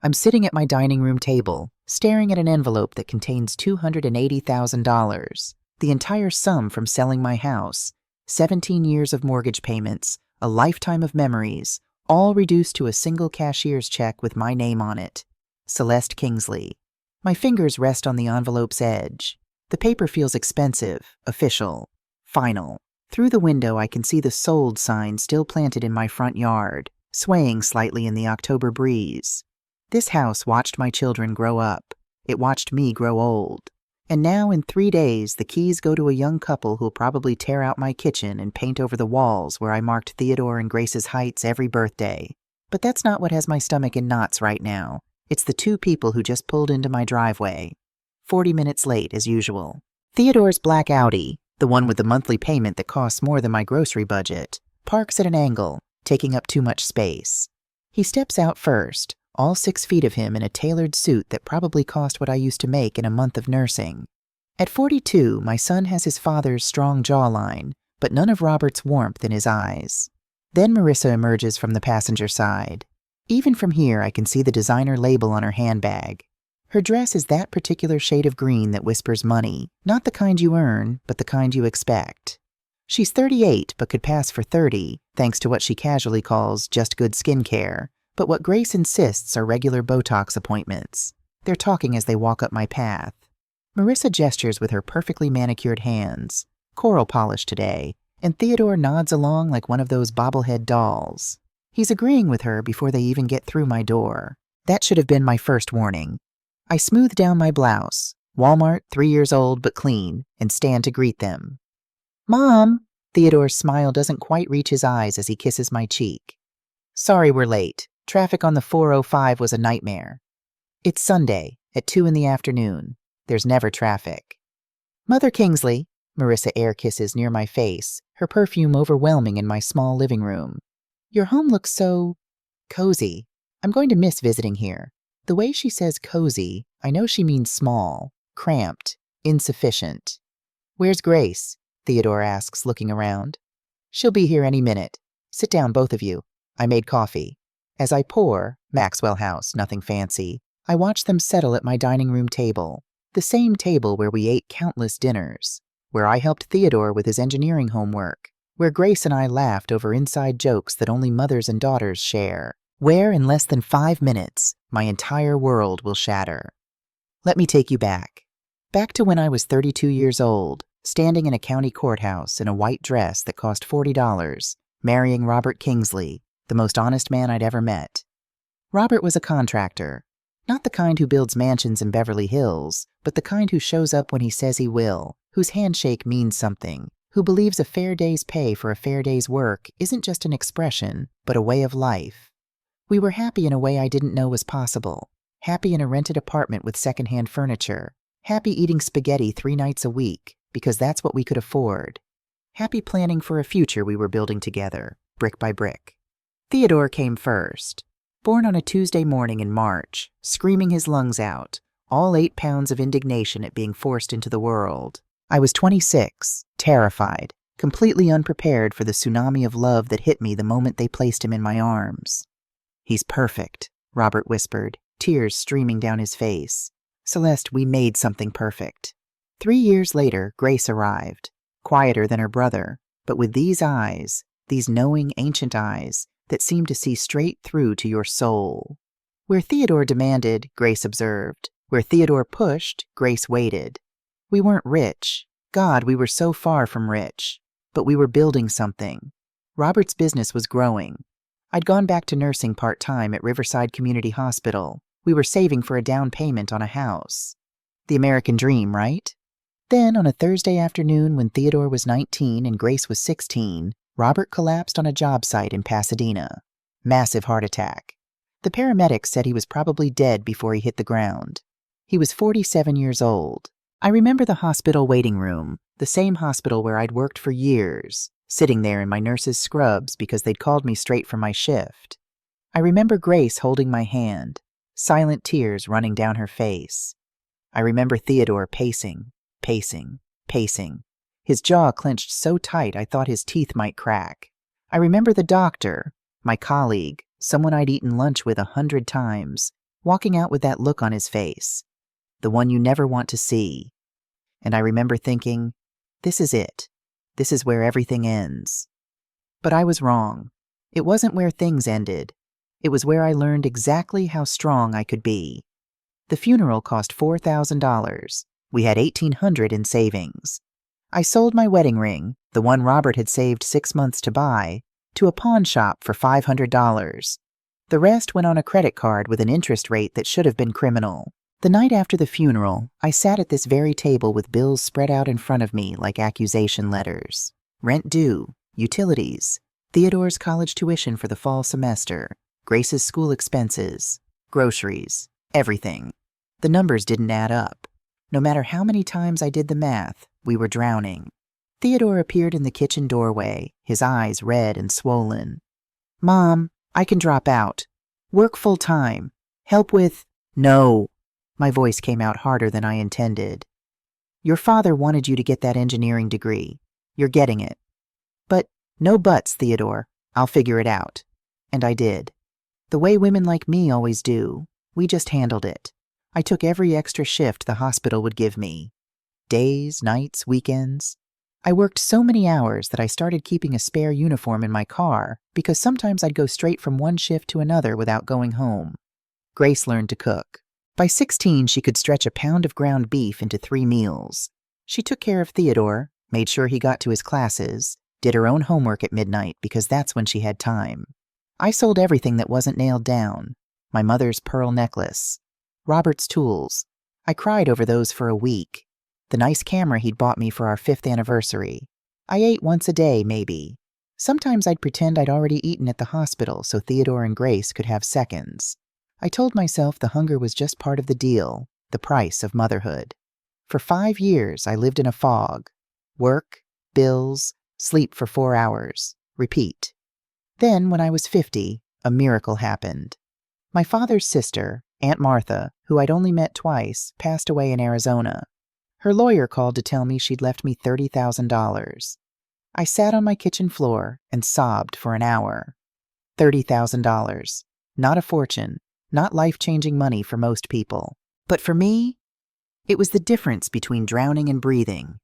I'm sitting at my dining room table, staring at an envelope that contains $280,000, the entire sum from selling my house, 17 years of mortgage payments, a lifetime of memories, all reduced to a single cashier's check with my name on it. Celeste Kingsley. My fingers rest on the envelope's edge. The paper feels expensive, official, final. Through the window, I can see the sold sign still planted in my front yard, swaying slightly in the October breeze. This house watched my children grow up. It watched me grow old. And now, in 3 days, the keys go to a young couple who'll probably tear out my kitchen and paint over the walls where I marked Theodore and Grace's heights every birthday. But that's not what has my stomach in knots right now. It's the 2 people who just pulled into my driveway. 40 minutes late, as usual. Theodore's black Audi, the one with the monthly payment that costs more than my grocery budget, parks at an angle, taking up too much space. He steps out first, all 6 feet of him in a tailored suit that probably cost what I used to make in a month of nursing. At 42, my son has his father's strong jawline, but none of Robert's warmth in his eyes. Then Marissa emerges from the passenger side. Even from here, I can see the designer label on her handbag. Her dress is that particular shade of green that whispers money, not the kind you earn, but the kind you expect. She's 38, but could pass for 30, thanks to what she casually calls just good skincare, but what Grace insists are regular Botox appointments. They're talking as they walk up my path. Marissa gestures with her perfectly manicured hands, coral polish today, and Theodore nods along like one of those bobblehead dolls. He's agreeing with her before they even get through my door. That should have been my first warning. I smooth down my blouse, Walmart, 3 years old but clean, and stand to greet them. "Mom!" Theodore's smile doesn't quite reach his eyes as he kisses my cheek. "Sorry we're late. Traffic on the 405 was a nightmare." It's Sunday, at 2 in the afternoon. There's never traffic. "Mother Kingsley," Marissa air kisses near my face, her perfume overwhelming in my small living room. "Your home looks so cozy. I'm going to miss visiting here." The way she says cozy, I know she means small, cramped, insufficient. "Where's Grace?" Theodore asks, looking around. "She'll be here any minute. Sit down, both of you. I made coffee." As I pour, Maxwell House, nothing fancy, I watch them settle at my dining room table, the same table where we ate countless dinners, where I helped Theodore with his engineering homework, where Grace and I laughed over inside jokes that only mothers and daughters share, where in less than 5 minutes, my entire world will shatter. Let me take you back. Back to when I was 32 years old, standing in a county courthouse in a white dress that cost $40, marrying Robert Kingsley, the most honest man I'd ever met. Robert was a contractor, not the kind who builds mansions in Beverly Hills, but the kind who shows up when he says he will, whose handshake means something, who believes a fair day's pay for a fair day's work isn't just an expression, but a way of life. We were happy in a way I didn't know was possible, happy in a rented apartment with secondhand furniture, happy eating spaghetti 3 nights a week, because that's what we could afford, happy planning for a future we were building together, brick by brick. Theodore came first. Born on a Tuesday morning in March, screaming his lungs out, all 8 pounds of indignation at being forced into the world. I was 26, terrified, completely unprepared for the tsunami of love that hit me the moment they placed him in my arms. "He's perfect," Robert whispered, tears streaming down his face. "Celeste, we made something perfect." 3 years later, Grace arrived, quieter than her brother, but with these eyes, these knowing, ancient eyes, that seemed to see straight through to your soul. Where Theodore demanded, Grace observed. Where Theodore pushed, Grace waited. We weren't rich. God, we were so far from rich. But we were building something. Robert's business was growing. I'd gone back to nursing part-time at Riverside Community Hospital. We were saving for a down payment on a house. The American dream, right? Then, on a Thursday afternoon when Theodore was 19 and Grace was 16, Robert collapsed on a job site in Pasadena. Massive heart attack. The paramedics said he was probably dead before he hit the ground. He was 47 years old. I remember the hospital waiting room, the same hospital where I'd worked for years, sitting there in my nurse's scrubs because they'd called me straight from my shift. I remember Grace holding my hand, silent tears running down her face. I remember Theodore pacing, pacing. His jaw clenched so tight I thought his teeth might crack. I remember the doctor, my colleague, someone I'd eaten lunch with 100 times, walking out with that look on his face, the one you never want to see. And I remember thinking, this is it. This is where everything ends. But I was wrong. It wasn't where things ended. It was where I learned exactly how strong I could be. The funeral cost $4,000. We had $1,800 in savings. I sold my wedding ring, the one Robert had saved 6 months to buy, to a pawn shop for $500. The rest went on a credit card with an interest rate that should have been criminal. The night after the funeral, I sat at this very table with bills spread out in front of me like accusation letters. Rent due, utilities, Theodore's college tuition for the fall semester, Grace's school expenses, groceries, everything. The numbers didn't add up. No matter how many times I did the math, we were drowning. Theodore appeared in the kitchen doorway, his eyes red and swollen. "Mom, I can drop out. Work full time. Help with—" "No." My voice came out harder than I intended. "Your father wanted you to get that engineering degree. You're getting it. But no buts, Theodore. I'll figure it out." And I did. The way women like me always do. We just handled it. I took every extra shift the hospital would give me. Days, nights, weekends. I worked so many hours that I started keeping a spare uniform in my car because sometimes I'd go straight from one shift to another without going home. Grace learned to cook. By 16, she could stretch a pound of ground beef into 3 meals. She took care of Theodore, made sure he got to his classes, did her own homework at midnight because that's when she had time. I sold everything that wasn't nailed down. My mother's pearl necklace. Robert's tools. I cried over those for a week. The nice camera he'd bought me for our 5th anniversary. I ate once a day, maybe. Sometimes I'd pretend I'd already eaten at the hospital so Theodore and Grace could have seconds. I told myself the hunger was just part of the deal, the price of motherhood. For 5 years, I lived in a fog. Work, bills, sleep for 4 hours. Repeat. Then, when I was 50, a miracle happened. My father's sister, Aunt Martha, who I'd only met twice, passed away in Arizona. Her lawyer called to tell me she'd left me $30,000. I sat on my kitchen floor and sobbed for an hour. $30,000. Not a fortune, not life-changing money for most people. But for me, it was the difference between drowning and breathing.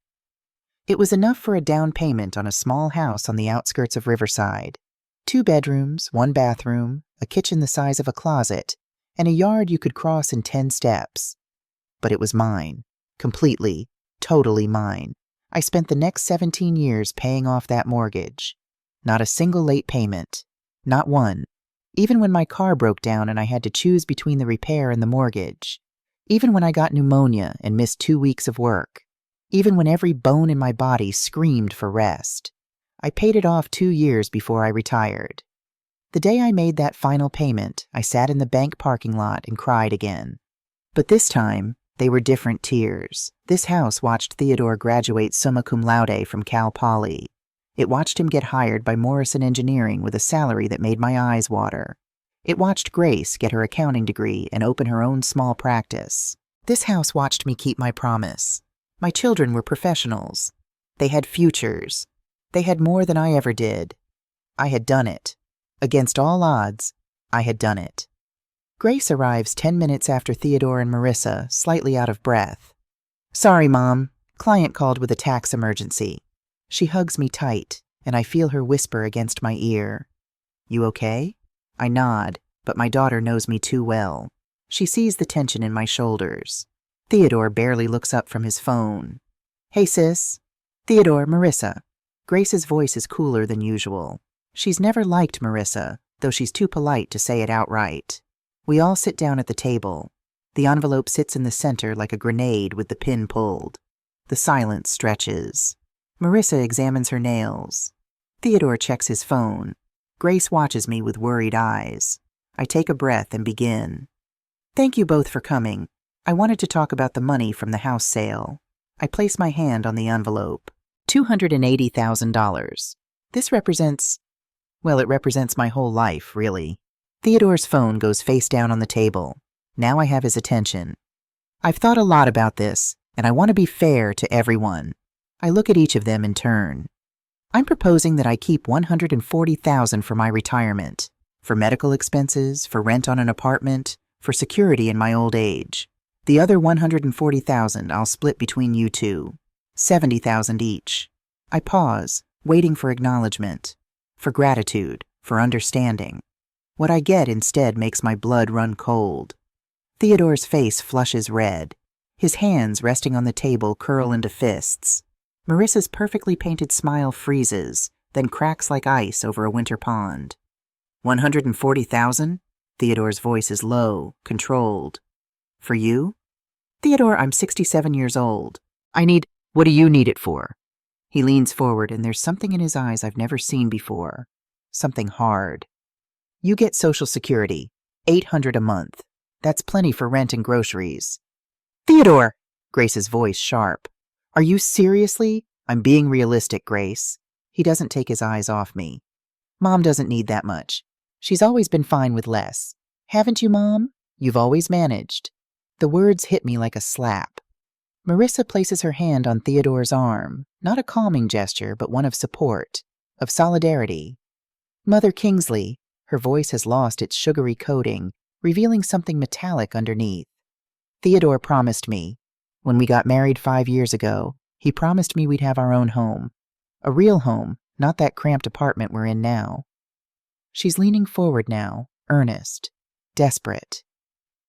It was enough for a down payment on a small house on the outskirts of Riverside. 2 bedrooms, 1 bathroom, a kitchen the size of a closet, and a yard you could cross in 10 steps. But it was mine. Completely, totally mine. I spent the next 17 years paying off that mortgage. Not a single late payment. Not one. Even when my car broke down and I had to choose between the repair and the mortgage. Even when I got pneumonia and missed 2 weeks of work. Even when every bone in my body screamed for rest. I paid it off 2 years before I retired. The day I made that final payment, I sat in the bank parking lot and cried again. But this time, they were different tears. This house watched Theodore graduate summa cum laude from Cal Poly. It watched him get hired by Morrison Engineering with a salary that made my eyes water. It watched Grace get her accounting degree and open her own small practice. This house watched me keep my promise. My children were professionals. They had futures. They had more than I ever did. I had done it. Against all odds, I had done it. Grace arrives 10 minutes after Theodore and Marissa, slightly out of breath. "Sorry, Mom. Client called with a tax emergency." She hugs me tight, and I feel her whisper against my ear. "You okay?" I nod, but my daughter knows me too well. She sees the tension in my shoulders. Theodore barely looks up from his phone. "Hey, sis." "Theodore, Marissa." Grace's voice is cooler than usual. She's never liked Marissa, though she's too polite to say it outright. We all sit down at the table. The envelope sits in the center like a grenade with the pin pulled. The silence stretches. Marissa examines her nails. Theodore checks his phone. Grace watches me with worried eyes. I take a breath and begin. "Thank you both for coming. I wanted to talk about the money from the house sale." I place my hand on the envelope. $280,000. This represents, well, it represents my whole life, really. Theodore's phone goes face down on the table. Now I have his attention. "I've thought a lot about this, and I want to be fair to everyone." I look at each of them in turn. "I'm proposing that I keep $140,000 for my retirement, for medical expenses, for rent on an apartment, for security in my old age. The other $140,000 I'll split between you two. $70,000 each. I pause, waiting for acknowledgement, for gratitude, for understanding. What I get instead makes my blood run cold. Theodore's face flushes red. His hands resting on the table curl into fists. Marissa's perfectly painted smile freezes, then cracks like ice over a winter pond. 140,000? Theodore's voice is low, controlled. For you? Theodore, I'm 67 years old. What do you need it for? He leans forward and there's something in his eyes I've never seen before. Something hard. You get Social Security, $800 a month. That's plenty for rent and groceries. Theodore! Grace's voice sharp. Are you seriously? I'm being realistic, Grace. He doesn't take his eyes off me. Mom doesn't need that much. She's always been fine with less. Haven't you, Mom? You've always managed. The words hit me like a slap. Marissa places her hand on Theodore's arm, not a calming gesture, but one of support, of solidarity. Mother Kingsley, her voice has lost its sugary coating, revealing something metallic underneath. Theodore promised me. When we got married 5 years ago, he promised me we'd have our own home. A real home, not that cramped apartment we're in now. She's leaning forward now, earnest, desperate.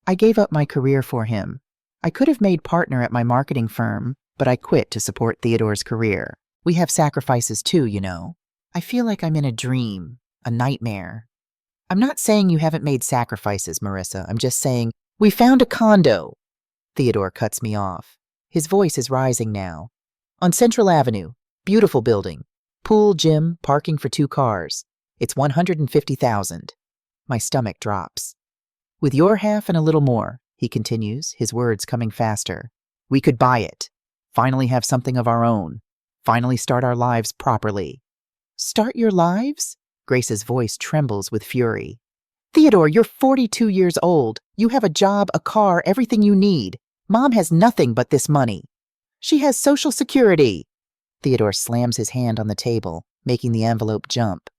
I gave up my career for him. I could have made partner at my marketing firm, but I quit to support Theodore's career. We have sacrifices too, you know. I feel like I'm in a dream, a nightmare. I'm not saying you haven't made sacrifices, Marissa. I'm just saying, we found a condo. Theodore cuts me off. His voice is rising now. On Central Avenue, beautiful building. Pool, gym, parking for 2 cars. It's $150,000. My stomach drops. With your half and a little more, he continues, his words coming faster. We could buy it. Finally have something of our own. Finally start our lives properly. Start your lives? Grace's voice trembles with fury. Theodore, you're 42 years old. You have a job, a car, everything you need. Mom has nothing but this money. She has Social Security. Theodore slams his hand on the table, making the envelope jump.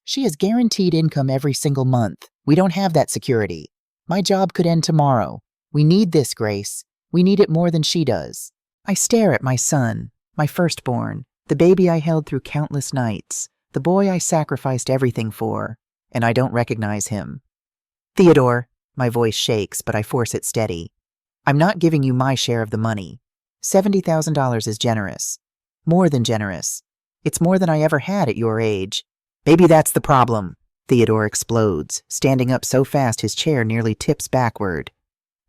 She has guaranteed income every single month. We don't have that security. My job could end tomorrow. We need this, Grace. We need it more than she does. I stare at my son, my firstborn, the baby I held through countless nights, the boy I sacrificed everything for, and I don't recognize him. Theodore, my voice shakes, but I force it steady. I'm not giving you my share of the money. $70,000 is generous. More than generous. It's more than I ever had at your age. Maybe that's the problem. Theodore explodes, standing up so fast his chair nearly tips backward.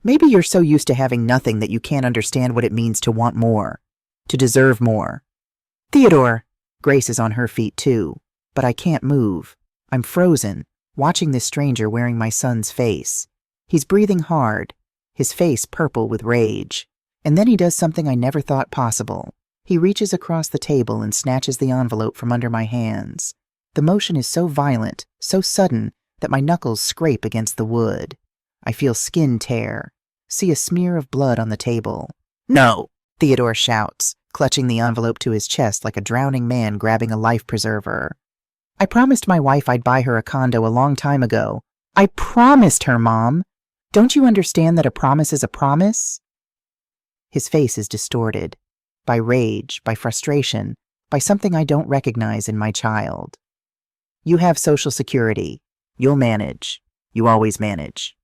Maybe you're so used to having nothing that you can't understand what it means to want more, to deserve more. Theodore! Grace is on her feet too, but I can't move. I'm frozen, watching this stranger wearing my son's face. He's breathing hard, his face purple with rage. And then he does something I never thought possible. He reaches across the table and snatches the envelope from under my hands. The motion is so violent, so sudden, that my knuckles scrape against the wood. I feel skin tear, see a smear of blood on the table. No! Theodore shouts, clutching the envelope to his chest like a drowning man grabbing a life preserver. I promised my wife I'd buy her a condo a long time ago. I promised her, Mom! Don't you understand that a promise is a promise? His face is distorted, by rage, by frustration, by something I don't recognize in my child. You have Social Security. You'll manage. You always manage.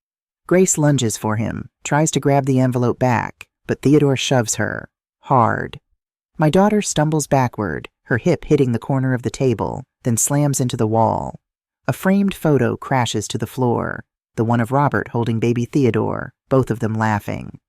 Grace lunges for him, tries to grab the envelope back, but Theodore shoves her, hard. My daughter stumbles backward, her hip hitting the corner of the table, then slams into the wall. A framed photo crashes to the floor, the one of Robert holding baby Theodore, both of them laughing.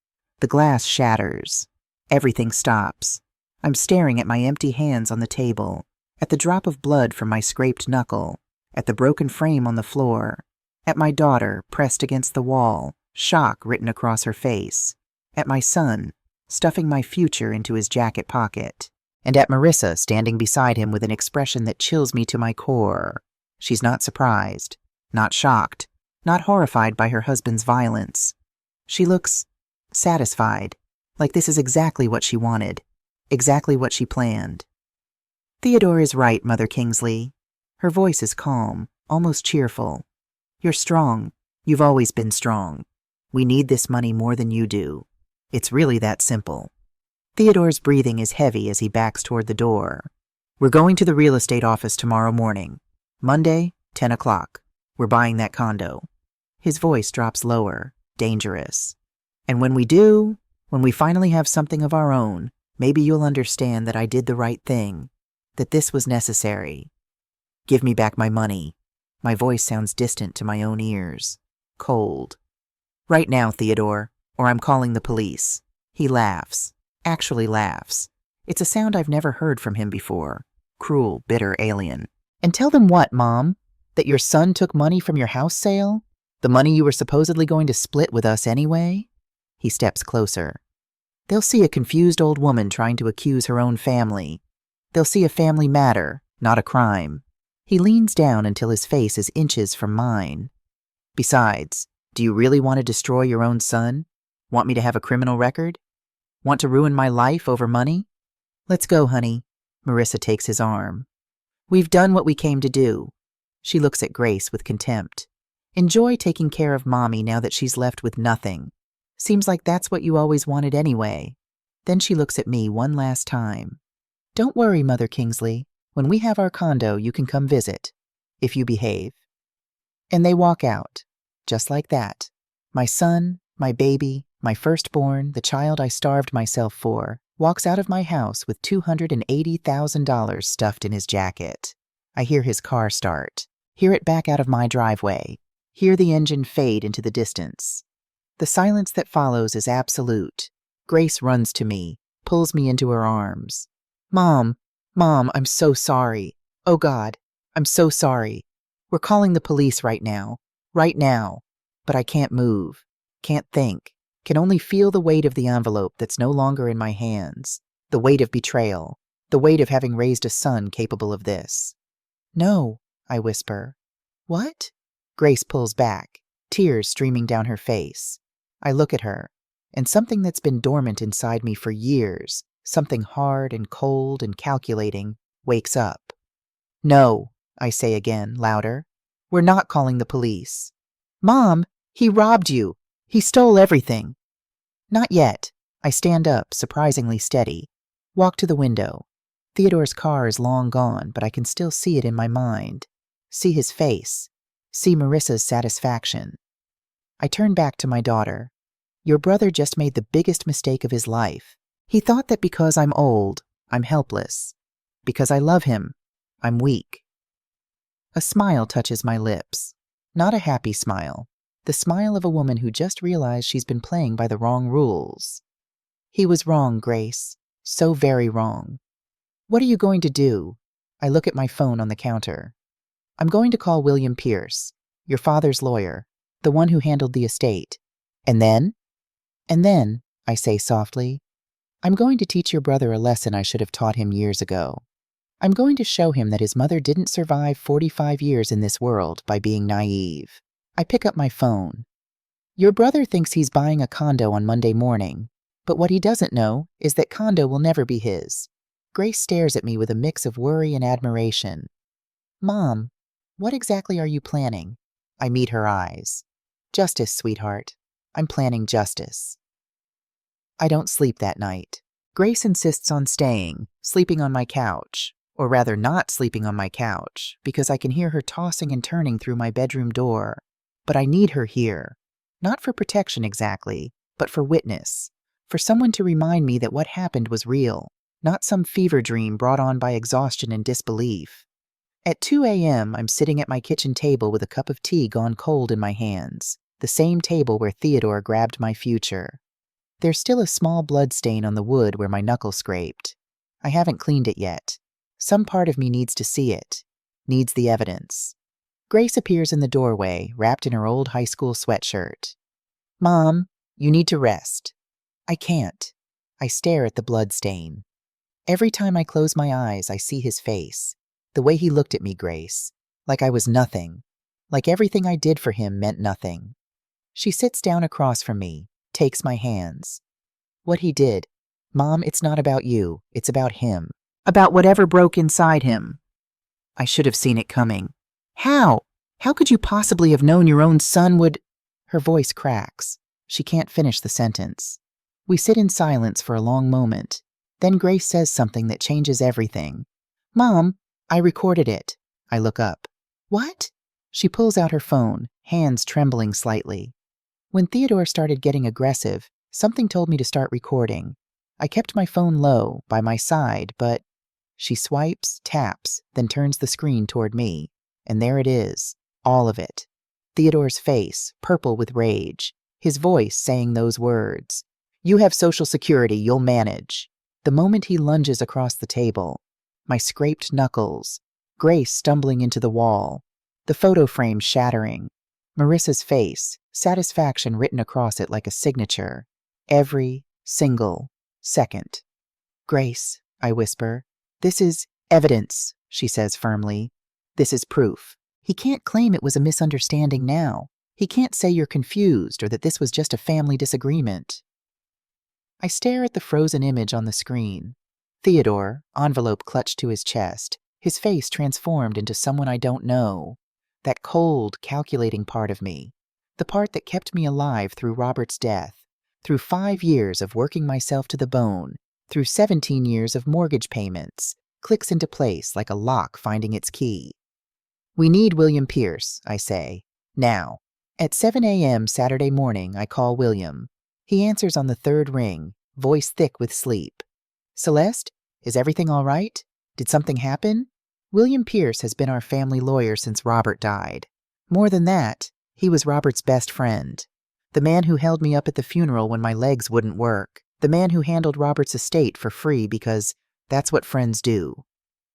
The glass shatters. Everything stops. I'm staring at my empty hands on the table, at the drop of blood from my scraped knuckle, at the broken frame on the floor, at my daughter pressed against the wall, shock written across her face, at my son stuffing my future into his jacket pocket, and at Marissa standing beside him with an expression that chills me to my core. She's not surprised, not shocked, not horrified by her husband's violence. She looks satisfied, like this is exactly what she wanted, exactly what she planned. Theodore is right, Mother Kingsley. Her voice is calm, almost cheerful. You're strong. You've always been strong. We need this money more than you do. It's really that simple. Theodore's breathing is heavy as he backs toward the door. We're going to the real estate office tomorrow morning. Monday, 10 o'clock. We're buying that condo. His voice drops lower, dangerous. And when we do, when we finally have something of our own, maybe you'll understand that I did the right thing, that this was necessary. Give me back my money. My voice sounds distant to my own ears. Cold. Right now, Theodore, or I'm calling the police. He laughs. Actually laughs. It's a sound I've never heard from him before. Cruel, bitter alien. And tell them what, Mom? That your son took money from your house sale? The money you were supposedly going to split with us anyway? He steps closer. They'll see a confused old woman trying to accuse her own family. They'll see a family matter, not a crime. He leans down until his face is inches from mine. Besides, do you really want to destroy your own son? Want me to have a criminal record? Want to ruin my life over money? Let's go, honey. Marissa takes his arm. We've done what we came to do. She looks at Grace with contempt. Enjoy taking care of Mommy now that she's left with nothing. Seems like that's what you always wanted anyway. Then she looks at me one last time. Don't worry, Mother Kingsley. When we have our condo, you can come visit. If you behave. And they walk out. Just like that. My son, my baby, my firstborn, the child I starved myself for, walks out of my house with $280,000 stuffed in his jacket. I hear his car start. Hear it back out of my driveway. Hear the engine fade into the distance. The silence that follows is absolute. Grace runs to me, pulls me into her arms. Mom, I'm so sorry. Oh God, I'm so sorry. We're calling the police right now. Right now. But I can't move. Can't think. Can only feel the weight of the envelope that's no longer in my hands. The weight of betrayal. The weight of having raised a son capable of this. No, I whisper. What? Grace pulls back, tears streaming down her face. I look at her, and something that's been dormant inside me for years, something hard and cold and calculating, wakes up. No, I say again, louder. We're not calling the police. Mom, he robbed you. He stole everything. Not yet. I stand up, surprisingly steady. Walk to the window. Theodore's car is long gone, but I can still see it in my mind. See his face. See Marissa's satisfaction. I turn back to my daughter. Your brother just made the biggest mistake of his life. He thought that because I'm old, I'm helpless. Because I love him, I'm weak. A smile touches my lips. Not a happy smile. The smile of a woman who just realized she's been playing by the wrong rules. He was wrong, Grace. So very wrong. What are you going to do? I look at my phone on the counter. I'm going to call William Pierce, your father's lawyer, the one who handled the estate. And then? And then, I say softly, I'm going to teach your brother a lesson I should have taught him years ago. I'm going to show him that his mother didn't survive 45 years in this world by being naive. I pick up my phone. Your brother thinks he's buying a condo on Monday morning, but what he doesn't know is that condo will never be his. Grace stares at me with a mix of worry and admiration. Mom, what exactly are you planning? I meet her eyes. Justice, sweetheart. I'm planning justice. I don't sleep that night. Grace insists on staying, sleeping on my couch, or rather not sleeping on my couch, because I can hear her tossing and turning through my bedroom door. But I need her here. Not for protection exactly, but for witness. For someone to remind me that what happened was real, not some fever dream brought on by exhaustion and disbelief. At 2 a.m., I'm sitting at my kitchen table with a cup of tea gone cold in my hands, the same table where Theodore grabbed my future. There's still a small blood stain on the wood where my knuckle scraped. I haven't cleaned it yet. Some part of me needs to see it, needs the evidence. Grace appears in the doorway, wrapped in her old high school sweatshirt. Mom, you need to rest. I can't. I stare at the blood stain. Every time I close my eyes, I see his face. The way he looked at me, Grace. Like I was nothing. Like everything I did for him meant nothing. She sits down across from me, takes my hands. What he did. Mom, it's not about you. It's about him. About whatever broke inside him. I should have seen it coming. How? How could you possibly have known your own son would... Her voice cracks. She can't finish the sentence. We sit in silence for a long moment. Then Grace says something that changes everything. "Mom, I recorded it." I look up. "What?" She pulls out her phone, hands trembling slightly. When Theodore started getting aggressive, something told me to start recording. I kept my phone low, by my side, but she swipes, taps, then turns the screen toward me. And there it is, all of it. Theodore's face, purple with rage. His voice saying those words. "You have Social Security, you'll manage." The moment he lunges across the table, my scraped knuckles, Grace stumbling into the wall, the photo frame shattering, Marissa's face, satisfaction written across it like a signature, every single second. "Grace," I whisper, "this is evidence," she says firmly. "This is proof. He can't claim it was a misunderstanding now. He can't say you're confused or that this was just a family disagreement." I stare at the frozen image on the screen. Theodore, envelope clutched to his chest, his face transformed into someone I don't know. That cold, calculating part of me. The part that kept me alive through Robert's death, through 5 years of working myself to the bone, through 17 years of mortgage payments, clicks into place like a lock finding its key. "We need William Pierce," I say. "Now." At 7 a.m. Saturday morning, I call William. He answers on the third ring, voice thick with sleep. "Celeste, is everything all right? Did something happen?" William Pierce has been our family lawyer since Robert died. More than that, he was Robert's best friend. The man who held me up at the funeral when my legs wouldn't work. The man who handled Robert's estate for free because that's what friends do.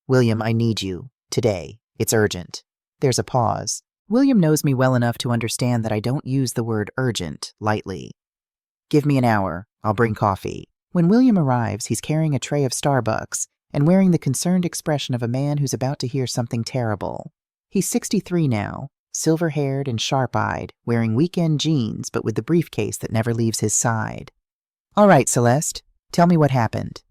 "William, I need you. Today. It's urgent." There's a pause. William knows me well enough to understand that I don't use the word urgent lightly. "Give me an hour. I'll bring coffee." When William arrives, he's carrying a tray of Starbucks and wearing the concerned expression of a man who's about to hear something terrible. He's 63 now, silver-haired and sharp-eyed, wearing weekend jeans but with the briefcase that never leaves his side. "All right, Celeste, tell me what happened."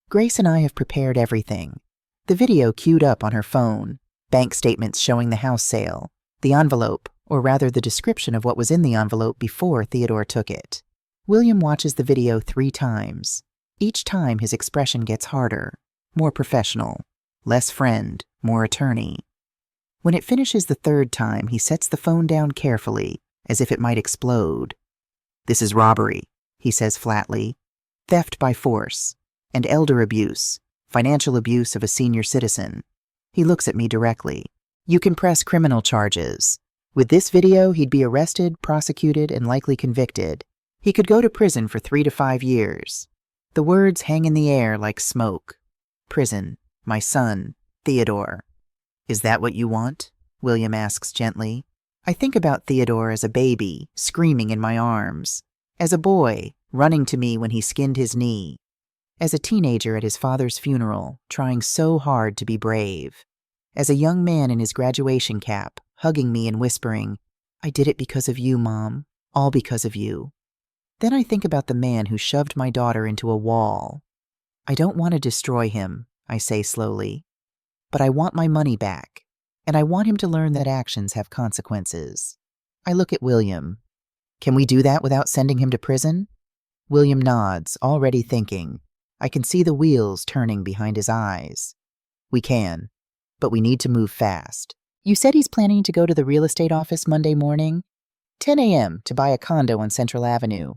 Grace and I have prepared everything. The video queued up on her phone, bank statements showing the house sale, the envelope, or rather the description of what was in the envelope before Theodore took it. William watches the video 3 times. Each time his expression gets harder, more professional, less friend, more attorney. When it finishes the 3rd time, he sets the phone down carefully, as if it might explode. "This is robbery," he says flatly, "theft by force, and elder abuse, financial abuse of a senior citizen." He looks at me directly. "You can press criminal charges. With this video, he'd be arrested, prosecuted, and likely convicted. He could go to prison for 3 to 5 years. The words hang in the air like smoke. Prison, my son, Theodore. "Is that what you want?" William asks gently. I think about Theodore as a baby, screaming in my arms. As a boy, running to me when he skinned his knee. As a teenager at his father's funeral, trying so hard to be brave. As a young man in his graduation cap, hugging me and whispering, "I did it because of you, Mom. All because of you." Then I think about the man who shoved my daughter into a wall. "I don't want to destroy him," I say slowly. "But I want my money back. And I want him to learn that actions have consequences." I look at William. "Can we do that without sending him to prison?" William nods, already thinking. I can see the wheels turning behind his eyes. "We can, but we need to move fast." "You said he's planning to go to the real estate office Monday morning?" 10 a.m. to buy a condo on Central Avenue.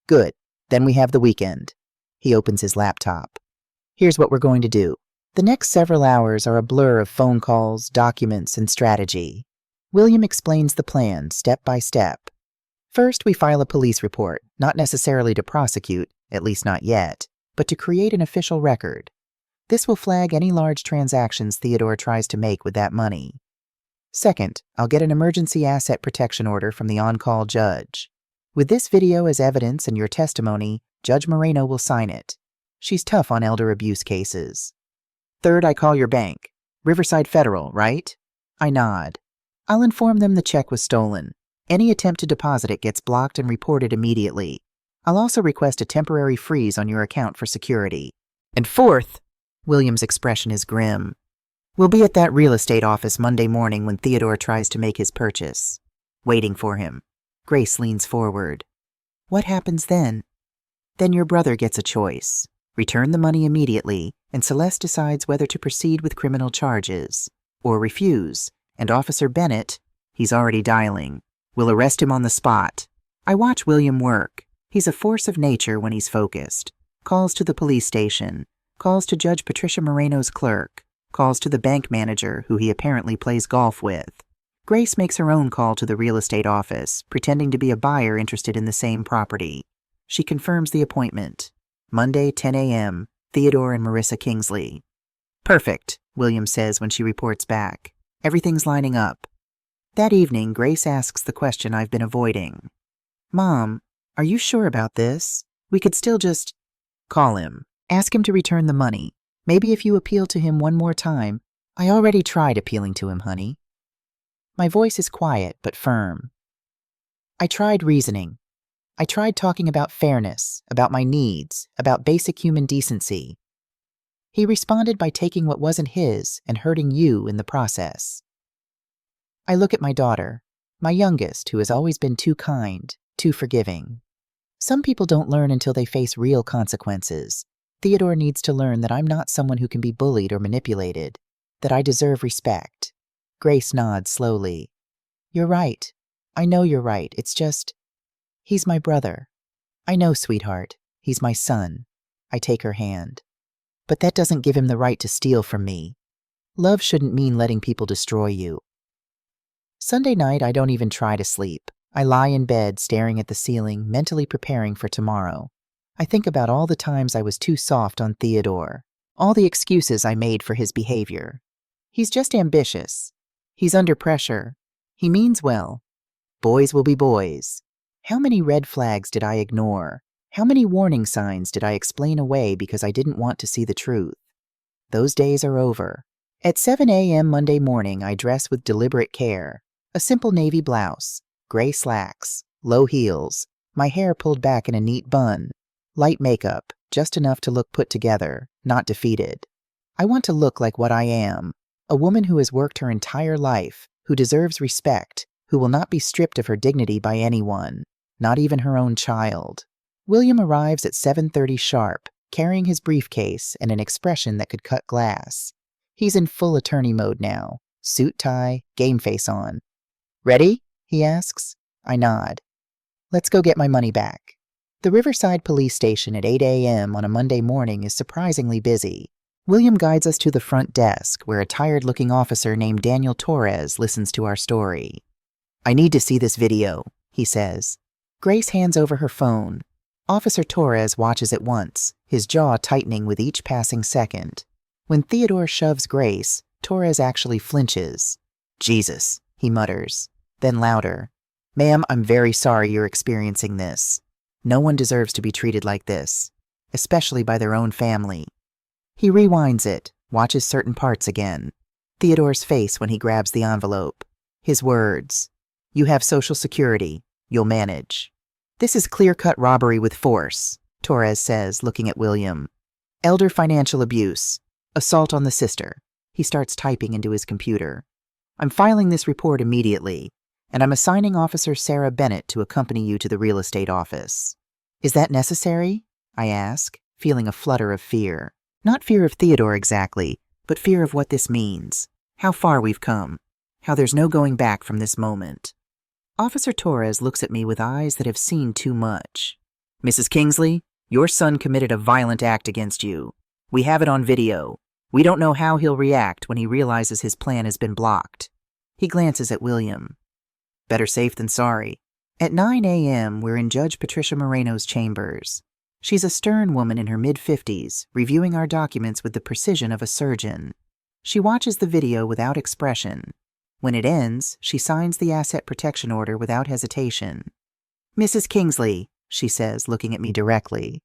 "Good. Then we have the weekend." He opens his laptop. "Here's what we're going to do." The next several hours are a blur of phone calls, documents, and strategy. William explains the plan step by step. First, we file a police report, not necessarily to prosecute, at least not yet, but to create an official record. This will flag any large transactions Theodore tries to make with that money. Second, I'll get an emergency asset protection order from the on-call judge. With this video as evidence and your testimony, Judge Moreno will sign it. She's tough on elder abuse cases. Third, I call your bank. Riverside Federal, right? I nod. I'll inform them the check was stolen. Any attempt to deposit it gets blocked and reported immediately. I'll also request a temporary freeze on your account for security. And fourth, William's expression is grim. We'll be at that real estate office Monday morning when Theodore tries to make his purchase. Waiting for him. Grace leans forward. What happens then? Then your brother gets a choice. Return the money immediately, and Celeste decides whether to proceed with criminal charges, or refuse, and Officer Bennett, he's already dialing, will arrest him on the spot. I watch William work. He's a force of nature when he's focused. Calls to the police station, calls to Judge Patricia Moreno's clerk, calls to the bank manager who he apparently plays golf with. Grace makes her own call to the real estate office, pretending to be a buyer interested in the same property. She confirms the appointment. Monday, 10 a.m., Theodore and Marissa Kingsley. Perfect, William says when she reports back. Everything's lining up. That evening, Grace asks the question I've been avoiding. Mom, are you sure about this? We could still just call him. Ask him to return the money. Maybe if you appeal to him one more time. I already tried appealing to him, honey. My voice is quiet but firm. I tried reasoning. I tried talking about fairness, about my needs, about basic human decency. He responded by taking what wasn't his and hurting you in the process. I look at my daughter, my youngest, who has always been too kind, too forgiving. Some people don't learn until they face real consequences. Theodore needs to learn that I'm not someone who can be bullied or manipulated, that I deserve respect. Grace nods slowly. You're right. I know you're right. It's just, he's my brother. I know, sweetheart. He's my son. I take her hand. But that doesn't give him the right to steal from me. Love shouldn't mean letting people destroy you. Sunday night, I don't even try to sleep. I lie in bed staring at the ceiling, mentally preparing for tomorrow. I think about all the times I was too soft on Theodore, all the excuses I made for his behavior. He's just ambitious. He's under pressure. He means well. Boys will be boys. How many red flags did I ignore? How many warning signs did I explain away because I didn't want to see the truth? Those days are over. At 7 a.m. Monday morning, I dress with deliberate care. A simple navy blouse, gray slacks, low heels, my hair pulled back in a neat bun, light makeup, just enough to look put together, not defeated. I want to look like what I am, a woman who has worked her entire life, who deserves respect, who will not be stripped of her dignity by anyone, not even her own child. William arrives at 7:30 sharp, carrying his briefcase and an expression that could cut glass. He's in full attorney mode now, suit tie, game face on. Ready? He asks. I nod. Let's go get my money back. The Riverside Police Station at 8 a.m. on a Monday morning is surprisingly busy. William guides us to the front desk, where a tired-looking officer named Daniel Torres listens to our story. I need to see this video, he says. Grace hands over her phone. Officer Torres watches it once, his jaw tightening with each passing second. When Theodore shoves Grace, Torres actually flinches. Jesus, he mutters. Then louder. Ma'am, I'm very sorry you're experiencing this. No one deserves to be treated like this, especially by their own family. He rewinds it, watches certain parts again. Theodore's face when he grabs the envelope. His words. You have Social Security. You'll manage. This is clear-cut robbery with force, Torres says, looking at William. Elder financial abuse. Assault on the sister. He starts typing into his computer. I'm filing this report immediately, and I'm assigning Officer Sarah Bennett to accompany you to the real estate office. Is that necessary? I ask, feeling a flutter of fear. Not fear of Theodore exactly, but fear of what this means. How far we've come. How there's no going back from this moment. Officer Torres looks at me with eyes that have seen too much. Mrs. Kingsley, your son committed a violent act against you. We have it on video. We don't know how he'll react when he realizes his plan has been blocked. He glances at William. Better safe than sorry. At 9 a.m., we're in Judge Patricia Moreno's chambers. She's a stern woman in her mid-50s, reviewing our documents with the precision of a surgeon. She watches the video without expression. When it ends, she signs the asset protection order without hesitation. Mrs. Kingsley, she says, looking at me directly.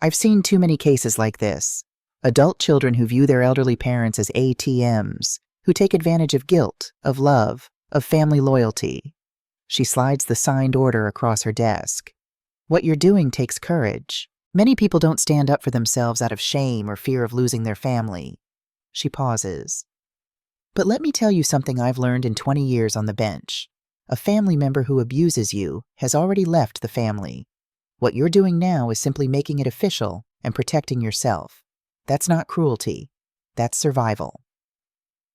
I've seen too many cases like this. Adult children who view their elderly parents as ATMs, who take advantage of guilt, of love, of family loyalty. She slides the signed order across her desk. What you're doing takes courage. Many people don't stand up for themselves out of shame or fear of losing their family. She pauses. But let me tell you something I've learned in 20 years on the bench. A family member who abuses you has already left the family. What you're doing now is simply making it official and protecting yourself. That's not cruelty. That's survival.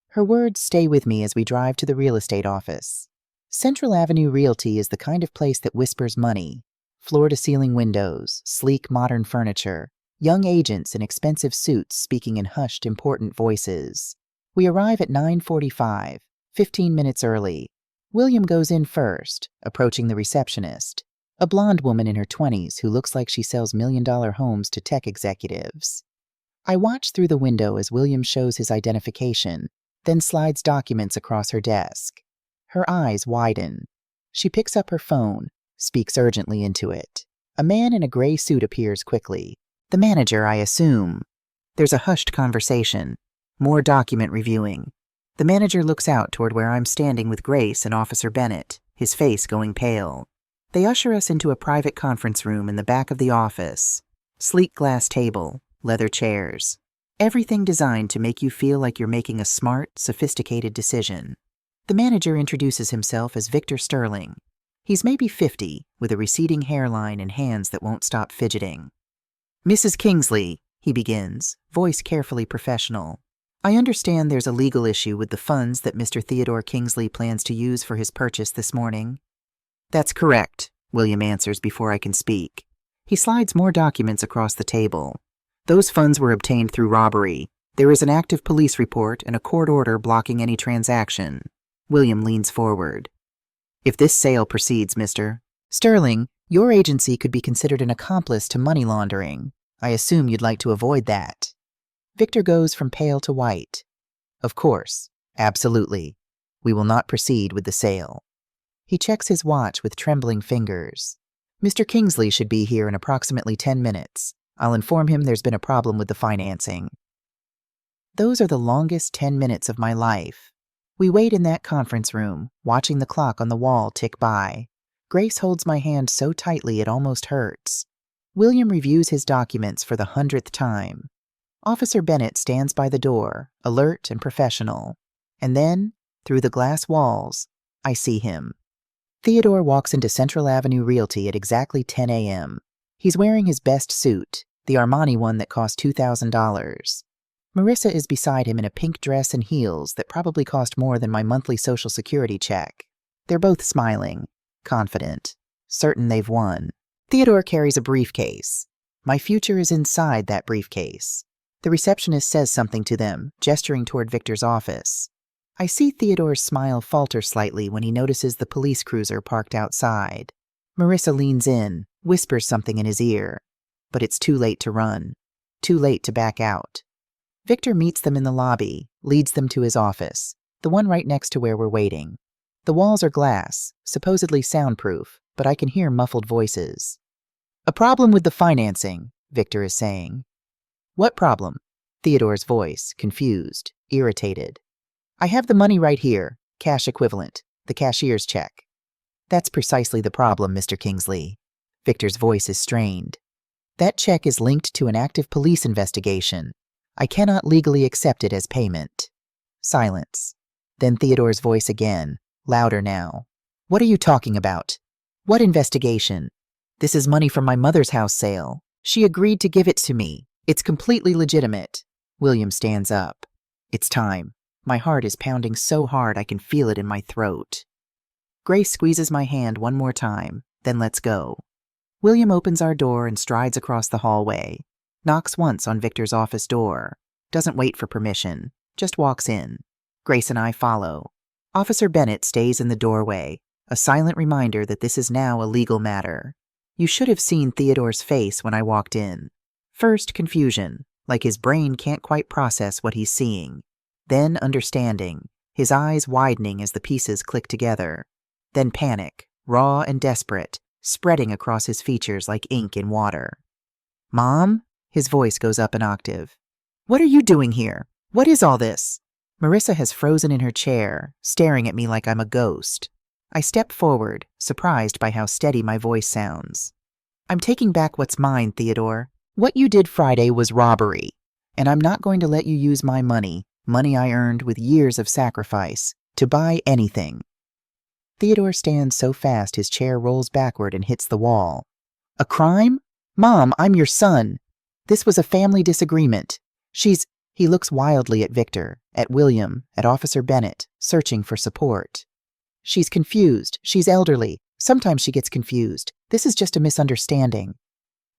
Her words stay with me as we drive to the real estate office. Central Avenue Realty is the kind of place that whispers money. Floor-to-ceiling windows, sleek modern furniture, young agents in expensive suits speaking in hushed, important voices. We arrive at 9:45, 15 minutes early. William goes in first, approaching the receptionist, a blonde woman in her 20s who looks like she sells million-dollar homes to tech executives. I watch through the window as William shows his identification, then slides documents across her desk. Her eyes widen. She picks up her phone, speaks urgently into it. A man in a gray suit appears quickly. The manager, I assume. There's a hushed conversation. More document reviewing. The manager looks out toward where I'm standing with Grace and Officer Bennett, his face going pale. They usher us into a private conference room in the back of the office. Sleek glass table, leather chairs. Everything designed to make you feel like you're making a smart, sophisticated decision. The manager introduces himself as Victor Sterling. He's maybe 50, with a receding hairline and hands that won't stop fidgeting. "Mrs. Kingsley," he begins, voice carefully professional. "I understand there's a legal issue with the funds that Mr. Theodore Kingsley plans to use for his purchase this morning." "That's correct," William answers before I can speak. He slides more documents across the table. "Those funds were obtained through robbery. There is an active police report and a court order blocking any transaction." William leans forward. "If this sale proceeds, Mr. Sterling, your agency could be considered an accomplice to money laundering. I assume you'd like to avoid that." Victor goes from pale to white. "Of course. Absolutely. We will not proceed with the sale." He checks his watch with trembling fingers. "Mr. Kingsley should be here in approximately 10 minutes. I'll inform him there's been a problem with the financing." Those are the longest 10 minutes of my life. We wait in that conference room, watching the clock on the wall tick by. Grace holds my hand so tightly it almost hurts. William reviews his documents for the 100th time. Officer Bennett stands by the door, alert and professional. And then, through the glass walls, I see him. Theodore walks into Central Avenue Realty at exactly 10 a.m. He's wearing his best suit, the Armani one that cost $2,000. Marissa is beside him in a pink dress and heels that probably cost more than my monthly Social Security check. They're both smiling, confident, certain they've won. Theodore carries a briefcase. My future is inside that briefcase. The receptionist says something to them, gesturing toward Victor's office. I see Theodore's smile falter slightly when he notices the police cruiser parked outside. Marissa leans in, whispers something in his ear. But it's too late to run. Too late to back out. Victor meets them in the lobby, leads them to his office, the one right next to where we're waiting. The walls are glass, supposedly soundproof, but I can hear muffled voices. "A problem with the financing," Victor is saying. "What problem?" Theodore's voice, confused, irritated. "I have the money right here, cash equivalent, the cashier's check." "That's precisely the problem, Mr. Kingsley." Victor's voice is strained. "That check is linked to an active police investigation. I cannot legally accept it as payment." Silence. Then Theodore's voice again, louder now. "What are you talking about? What investigation? This is money from my mother's house sale. She agreed to give it to me. It's completely legitimate." William stands up. "It's time. My heart is pounding so hard I can feel it in my throat." Grace squeezes my hand one more time, then lets go. William opens our door and strides across the hallway. Knocks once on Victor's office door. Doesn't wait for permission. Just walks in. Grace and I follow. Officer Bennett stays in the doorway, a silent reminder that this is now a legal matter. You should have seen Theodore's face when I walked in. First, confusion, like his brain can't quite process what he's seeing. Then understanding, his eyes widening as the pieces click together. Then panic, raw and desperate, spreading across his features like ink in water. "Mom?" His voice goes up an octave. "What are you doing here? What is all this?" Marissa has frozen in her chair, staring at me like I'm a ghost. I step forward, surprised by how steady my voice sounds. "I'm taking back what's mine, Theodore. What you did Friday was robbery. And I'm not going to let you use my money I earned with years of sacrifice, to buy anything." Theodore stands so fast his chair rolls backward and hits the wall. A crime? Mom, I'm your son. This was a family disagreement. He looks wildly at Victor, at William, at Officer Bennett, searching for support. She's confused. She's elderly. Sometimes she gets confused. This is just a misunderstanding.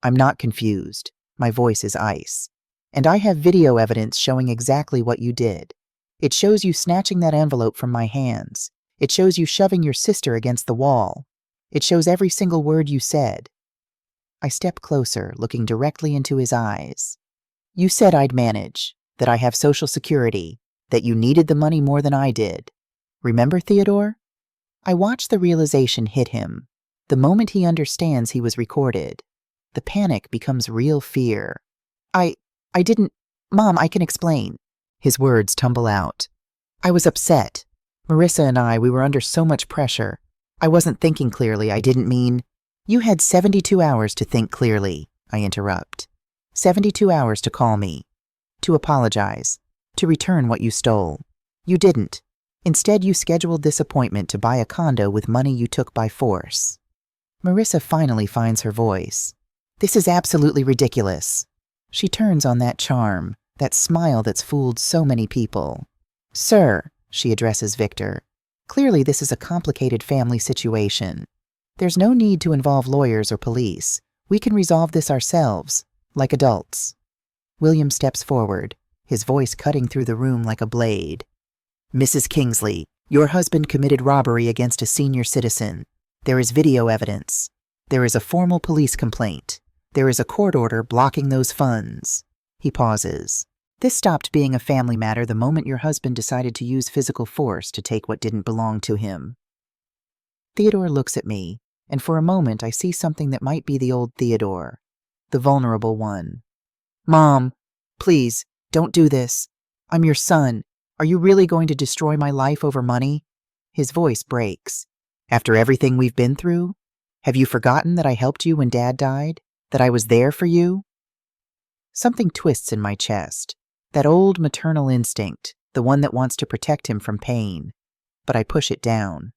I'm not confused. My voice is ice. And I have video evidence showing exactly what you did. It shows you snatching that envelope from my hands. It shows you shoving your sister against the wall. It shows every single word you said. I step closer, looking directly into his eyes. You said I'd manage, that I have Social Security, that you needed the money more than I did. Remember, Theodore? I watch the realization hit him. The moment he understands he was recorded, the panic becomes real fear. I didn't. Mom, I can explain. His words tumble out. I was upset. Marissa and we were under so much pressure. I wasn't thinking clearly. I didn't mean. You had 72 hours to think clearly, I interrupt. 72 hours to call me, to apologize, to return what you stole. You didn't. Instead, you scheduled this appointment to buy a condo with money you took by force. Marissa finally finds her voice. This is absolutely ridiculous. She turns on that charm, that smile that's fooled so many people. Sir, she addresses Victor, clearly this is a complicated family situation. There's no need to involve lawyers or police. We can resolve this ourselves, like adults. William steps forward, his voice cutting through the room like a blade. Mrs. Kingsley, your husband committed robbery against a senior citizen. There is video evidence. There is a formal police complaint. There is a court order blocking those funds. He pauses. This stopped being a family matter the moment your husband decided to use physical force to take what didn't belong to him. Theodore looks at me, and for a moment I see something that might be the old Theodore, the vulnerable one. Mom, please, don't do this. I'm your son. Are you really going to destroy my life over money? His voice breaks. After everything we've been through? Have you forgotten that I helped you when Dad died? That I was there for you? Something twists in my chest. That old maternal instinct, the one that wants to protect him from pain. But I push it down.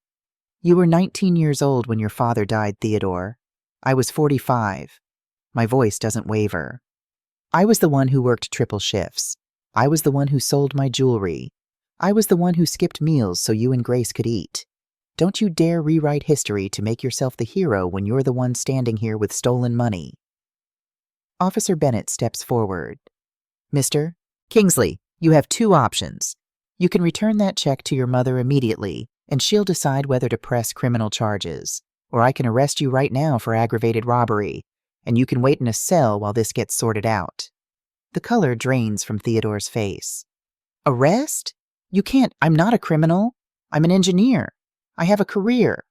You were 19 years old when your father died, Theodore. I was 45. My voice doesn't waver. I was the one who worked triple shifts. I was the one who sold my jewelry. I was the one who skipped meals so you and Grace could eat. Don't you dare rewrite history to make yourself the hero when you're the one standing here with stolen money. Officer Bennett steps forward. Mr. Kingsley, you have two options. You can return that check to your mother immediately, and she'll decide whether to press criminal charges. Or I can arrest you right now for aggravated robbery, and you can wait in a cell while this gets sorted out. The color drains from Theodore's face. Arrest? You can't. I'm not a criminal. I'm an engineer. I have a career.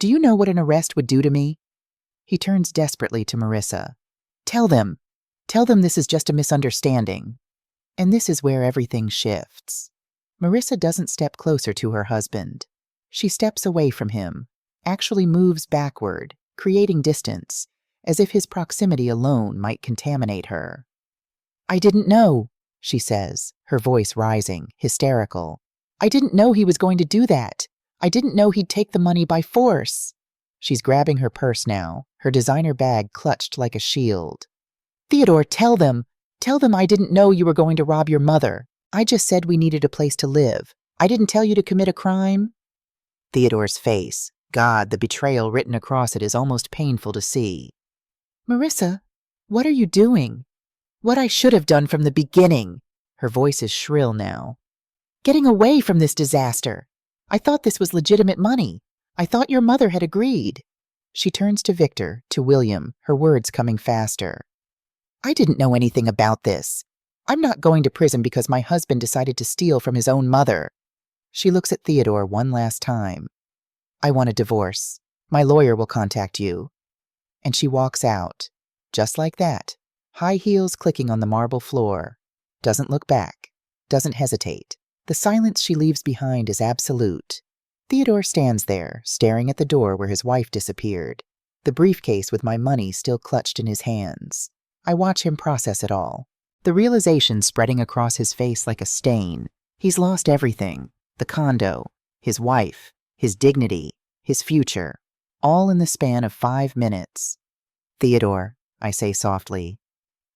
Do you know what an arrest would do to me? He turns desperately to Marissa. Tell them this is just a misunderstanding. And this is where everything shifts. Marissa doesn't step closer to her husband. She steps away from him, actually moves backward, creating distance, as if his proximity alone might contaminate her. I didn't know, she says, her voice rising, hysterical. I didn't know he was going to do that. I didn't know he'd take the money by force. She's grabbing her purse now, her designer bag clutched like a shield. Theodore, tell them I didn't know you were going to rob your mother. I just said we needed a place to live. I didn't tell you to commit a crime. Theodore's face, God, the betrayal written across it is almost painful to see. Marissa, what are you doing? What I should have done from the beginning. Her voice is shrill now. Getting away from this disaster. I thought this was legitimate money. I thought your mother had agreed. She turns to Victor, to William, her words coming faster. I didn't know anything about this. I'm not going to prison because my husband decided to steal from his own mother. She looks at Theodore one last time. I want a divorce. My lawyer will contact you. And she walks out, just like that, high heels clicking on the marble floor. Doesn't look back, doesn't hesitate. The silence she leaves behind is absolute. Theodore stands there, staring at the door where his wife disappeared, the briefcase with my money still clutched in his hands. I watch him process it all, the realization spreading across his face like a stain. He's lost everything, the condo, his wife, his dignity, his future, all in the span of 5 minutes. "Theodore," I say softly,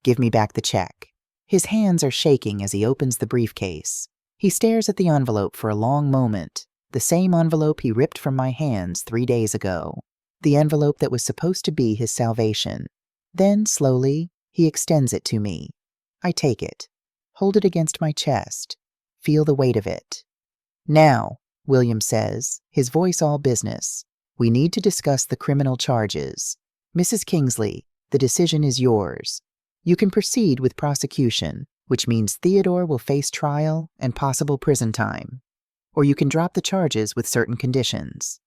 "give me back the check." His hands are shaking as he opens the briefcase. He stares at the envelope for a long moment, the same envelope he ripped from my hands 3 days ago, the envelope that was supposed to be his salvation. Then, slowly, he extends it to me. I take it, hold it against my chest, feel the weight of it. "Now," William says, his voice all business, "we need to discuss the criminal charges. Mrs. Kingsley, the decision is yours. You can proceed with prosecution, which means Theodore will face trial and possible prison time. Or you can drop the charges with certain conditions."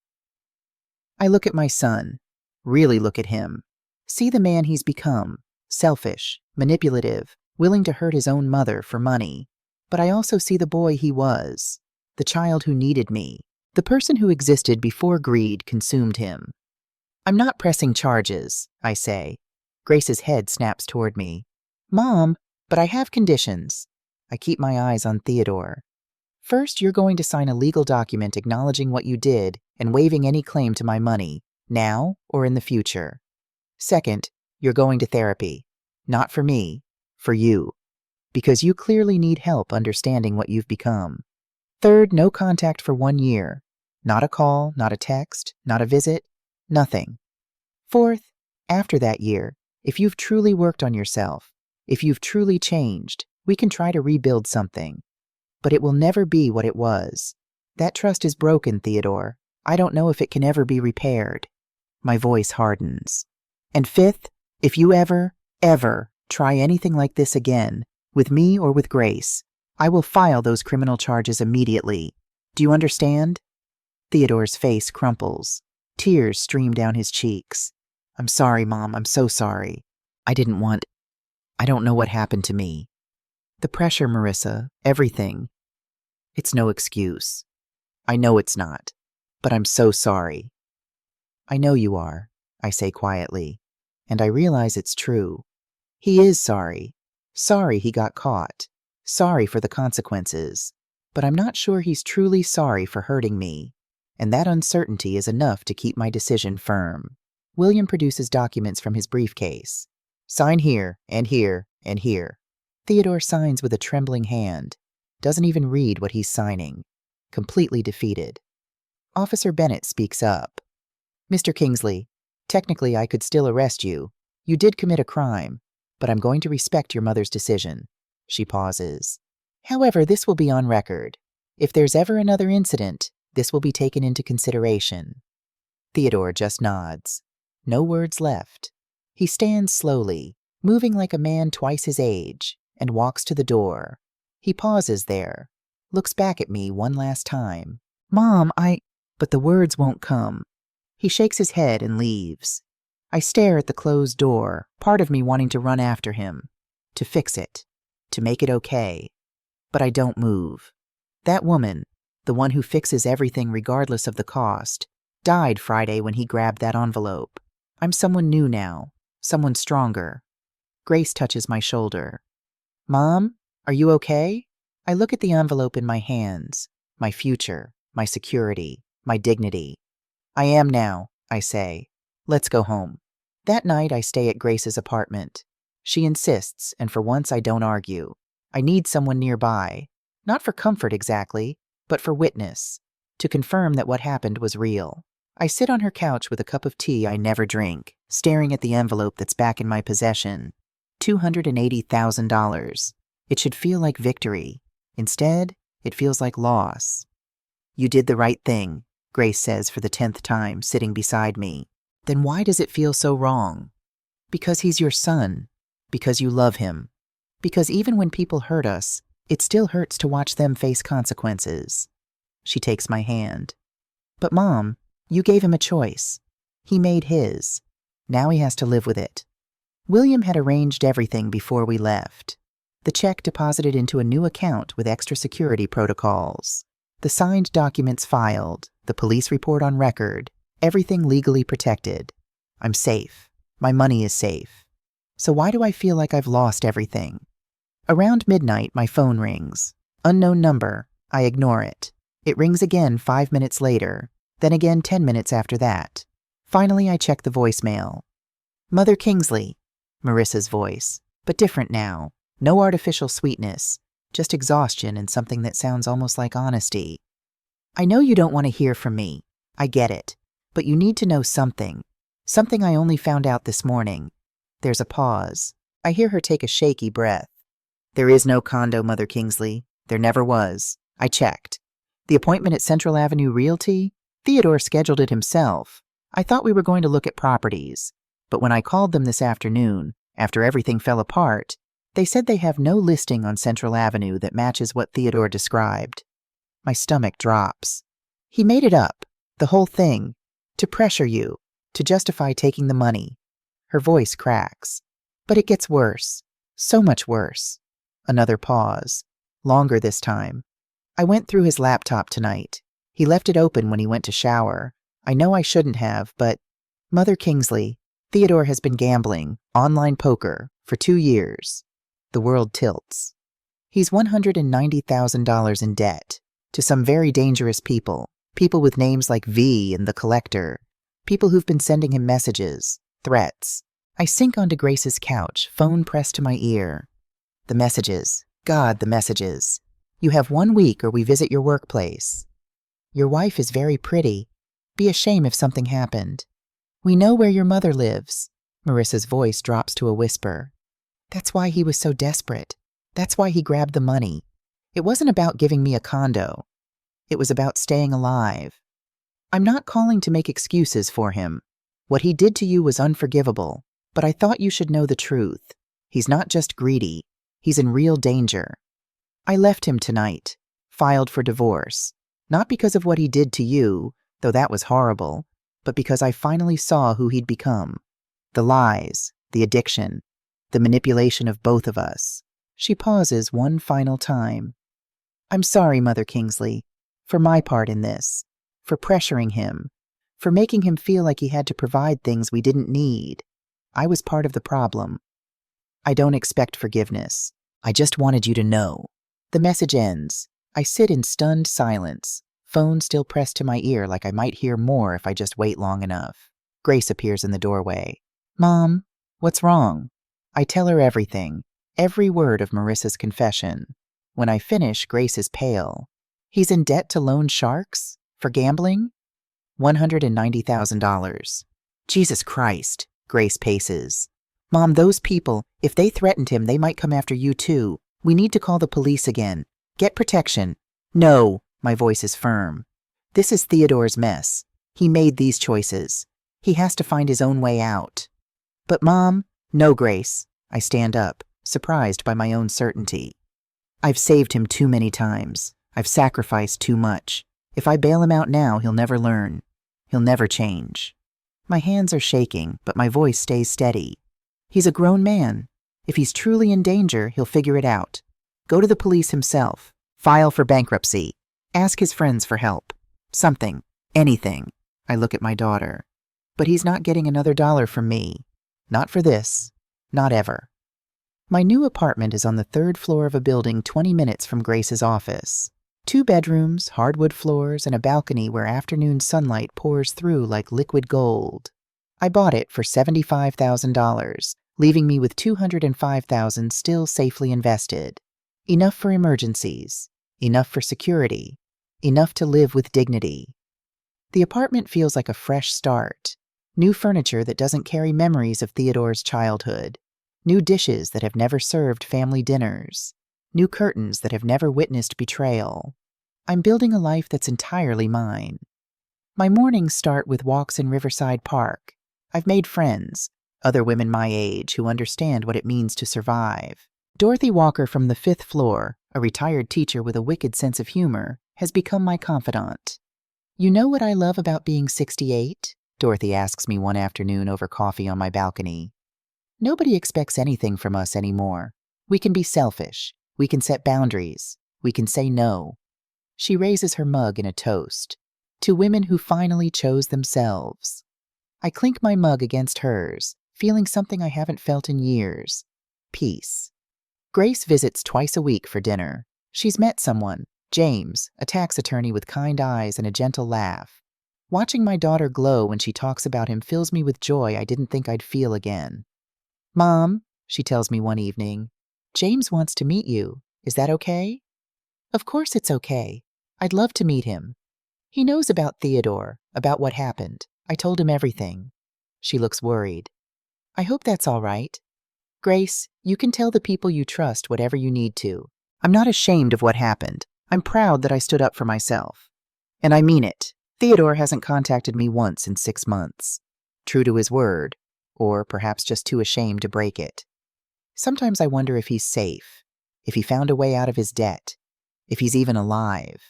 I look at my son, really look at him, see the man he's become, selfish, manipulative, willing to hurt his own mother for money. But I also see the boy he was, the child who needed me, the person who existed before greed consumed him. "I'm not pressing charges," I say. Grace's head snaps toward me. "Mom, but I have conditions." I keep my eyes on Theodore. "First, you're going to sign a legal document acknowledging what you did and waiving any claim to my money, now or in the future. Second, you're going to therapy. Not for me, for you. Because you clearly need help understanding what you've become. Third, no contact for 1 year. Not a call, not a text, not a visit, nothing. Fourth, after that year, if you've truly worked on yourself, if you've truly changed, we can try to rebuild something. But it will never be what it was. That trust is broken, Theodore. I don't know if it can ever be repaired." My voice hardens. "And fifth, if you ever try anything like this again, with me or with Grace, I will file those criminal charges immediately. Do you understand?" Theodore's face crumples. Tears stream down his cheeks. "I'm sorry, Mom. I'm so sorry. I don't know what happened to me. The pressure, Marissa, everything. It's no excuse. I know it's not, but I'm so sorry." "I know you are," I say quietly, and I realize it's true. He is sorry. Sorry he got caught. Sorry for the consequences. But I'm not sure he's truly sorry for hurting me, and that uncertainty is enough to keep my decision firm. William produces documents from his briefcase. "Sign here, and here, and here." Theodore signs with a trembling hand. Doesn't even read what he's signing. Completely defeated. Officer Bennett speaks up. "Mr. Kingsley, technically I could still arrest you. You did commit a crime, but I'm going to respect your mother's decision." She pauses. "However, this will be on record. If there's ever another incident, this will be taken into consideration." Theodore just nods. No words left. He stands slowly, moving like a man twice his age, and walks to the door. He pauses there, looks back at me one last time. "Mom, But the words won't come. He shakes his head and leaves. I stare at the closed door, part of me wanting to run after him, to fix it, to make it okay. But I don't move. That woman, the one who fixes everything regardless of the cost, died Friday when he grabbed that envelope. I'm someone new now, someone stronger. Grace touches my shoulder. "Mom, are you okay?" I look at the envelope in my hands, my future, my security, my dignity. "I am now," I say. "Let's go home." That night I stay at Grace's apartment. She insists, and for once I don't argue. I need someone nearby, not for comfort exactly, but for witness, to confirm that what happened was real. I sit on her couch with a cup of tea I never drink, staring at the envelope that's back in my possession. $280,000. It should feel like victory. Instead, it feels like loss. "You did the right thing," Grace says for the 10th time, sitting beside me. "Then why does it feel so wrong?" "Because he's your son. Because you love him. Because even when people hurt us, it still hurts to watch them face consequences." She takes my hand. "But Mom, you gave him a choice. He made his. Now he has to live with it." William had arranged everything before we left. The check deposited into a new account with extra security protocols. The signed documents filed, the police report on record, everything legally protected. I'm safe. My money is safe. So why do I feel like I've lost everything? Around midnight, my phone rings. Unknown number. I ignore it. It rings again 5 minutes later. Then again 10 minutes after that. Finally, I check the voicemail. Mother Kingsley, Marissa's voice, but different now. No artificial sweetness, just exhaustion and something that sounds almost like honesty. I know you don't want to hear from me. I get it. But you need to know something. Something I only found out this morning. There's a pause. I hear her take a shaky breath. There is no condo, Mother Kingsley. There never was. I checked. The appointment at Central Avenue Realty? Theodore scheduled it himself. I thought we were going to look at properties. But when I called them this afternoon, after everything fell apart, they said they have no listing on Central Avenue that matches what Theodore described. My stomach drops. He made it up, the whole thing, to pressure you, to justify taking the money. Her voice cracks. But it gets worse. So much worse. Another pause. Longer this time. I went through his laptop tonight. He left it open when he went to shower. I know I shouldn't have, but Mother Kingsley, Theodore has been gambling, online poker, for 2 years. The world tilts. He's $190,000 in debt to some very dangerous people with names like V and the Collector, people who've been sending him messages, threats. I sink onto Grace's couch, phone pressed to my ear. The messages. God, the messages. You have 1 week or we visit your workplace. Your wife is very pretty. Be a shame if something happened. We know where your mother lives. Marissa's voice drops to a whisper. That's why he was so desperate. That's why he grabbed the money. It wasn't about giving me a condo. It was about staying alive. I'm not calling to make excuses for him. What he did to you was unforgivable, but I thought you should know the truth. He's not just greedy. He's in real danger. I left him tonight, filed for divorce, not because of what he did to you, though that was horrible, but because I finally saw who he'd become. The lies, the addiction, the manipulation of both of us. She pauses one final time. I'm sorry, Mother Kingsley, for my part in this, for pressuring him, for making him feel like he had to provide things we didn't need. I was part of the problem. I don't expect forgiveness. I just wanted you to know. The message ends. I sit in stunned silence, phone still pressed to my ear like I might hear more if I just wait long enough. Grace appears in the doorway. Mom, what's wrong? I tell her everything, every word of Marissa's confession. When I finish, Grace is pale. He's in debt to loan sharks? For gambling? $190,000. Jesus Christ, Grace paces. Mom, those people, if they threatened him, they might come after you too. We need to call the police again. Get protection. No, my voice is firm. This is Theodore's mess. He made these choices. He has to find his own way out. But Mom, no, Grace. I stand up, surprised by my own certainty. I've saved him too many times. I've sacrificed too much. If I bail him out now, he'll never learn. He'll never change. My hands are shaking, but my voice stays steady. He's a grown man. If he's truly in danger, he'll figure it out. Go to the police himself. File for bankruptcy. Ask his friends for help. Something. Anything. I look at my daughter. But he's not getting another dollar from me. Not for this. Not ever. My new apartment is on the 3rd floor of a building 20 minutes from Grace's office. 2 bedrooms, hardwood floors, and a balcony where afternoon sunlight pours through like liquid gold. I bought it for $75,000, leaving me with $205,000 still safely invested. Enough for emergencies, enough for security, enough to live with dignity. The apartment feels like a fresh start. New furniture that doesn't carry memories of Theodore's childhood. New dishes that have never served family dinners. New curtains that have never witnessed betrayal. I'm building a life that's entirely mine. My mornings start with walks in Riverside Park. I've made friends, other women my age who understand what it means to survive. Dorothy Walker from the 5th floor, a retired teacher with a wicked sense of humor, has become my confidant. You know what I love about being 68? Dorothy asks me one afternoon over coffee on my balcony. Nobody expects anything from us anymore. We can be selfish. We can set boundaries. We can say no. She raises her mug in a toast. To women who finally chose themselves. I clink my mug against hers, feeling something I haven't felt in years. Peace. Grace visits twice a week for dinner. She's met someone, James, a tax attorney with kind eyes and a gentle laugh. Watching my daughter glow when she talks about him fills me with joy I didn't think I'd feel again. "Mom," she tells me one evening, "James wants to meet you. Is that okay?" Of course it's okay. I'd love to meet him. He knows about Theodore, about what happened. I told him everything. She looks worried. I hope that's all right. Grace, you can tell the people you trust whatever you need to. I'm not ashamed of what happened. I'm proud that I stood up for myself. And I mean it. Theodore hasn't contacted me once in 6 months. True to his word, or perhaps just too ashamed to break it. Sometimes I wonder if he's safe, if he found a way out of his debt, if he's even alive.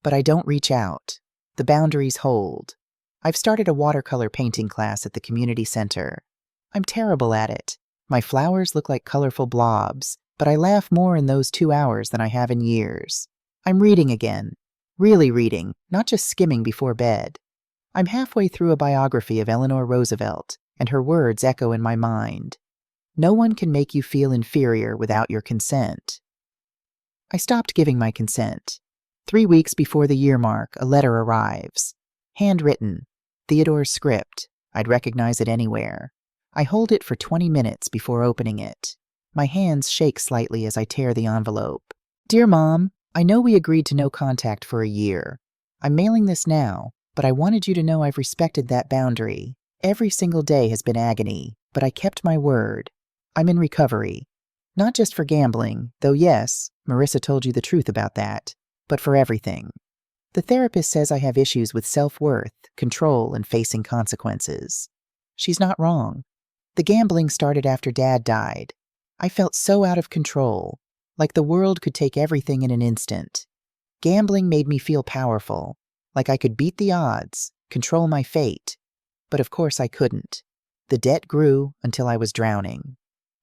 But I don't reach out. The boundaries hold. I've started a watercolor painting class at the community center. I'm terrible at it. My flowers look like colorful blobs, but I laugh more in those 2 hours than I have in years. I'm reading again. Really reading, not just skimming before bed. I'm halfway through a biography of Eleanor Roosevelt, and her words echo in my mind. No one can make you feel inferior without your consent. I stopped giving my consent. 3 weeks before the year mark, a letter arrives. Handwritten. Theodore's script. I'd recognize it anywhere. I hold it for 20 minutes before opening it. My hands shake slightly as I tear the envelope. Dear Mom, I know we agreed to no contact for a year. I'm mailing this now, but I wanted you to know I've respected that boundary. Every single day has been agony, but I kept my word. I'm in recovery. Not just for gambling, though yes, Marissa told you the truth about that, but for everything. The therapist says I have issues with self-worth, control, and facing consequences. She's not wrong. The gambling started after Dad died. I felt so out of control, like the world could take everything in an instant. Gambling made me feel powerful, like I could beat the odds, control my fate. But of course I couldn't. The debt grew until I was drowning.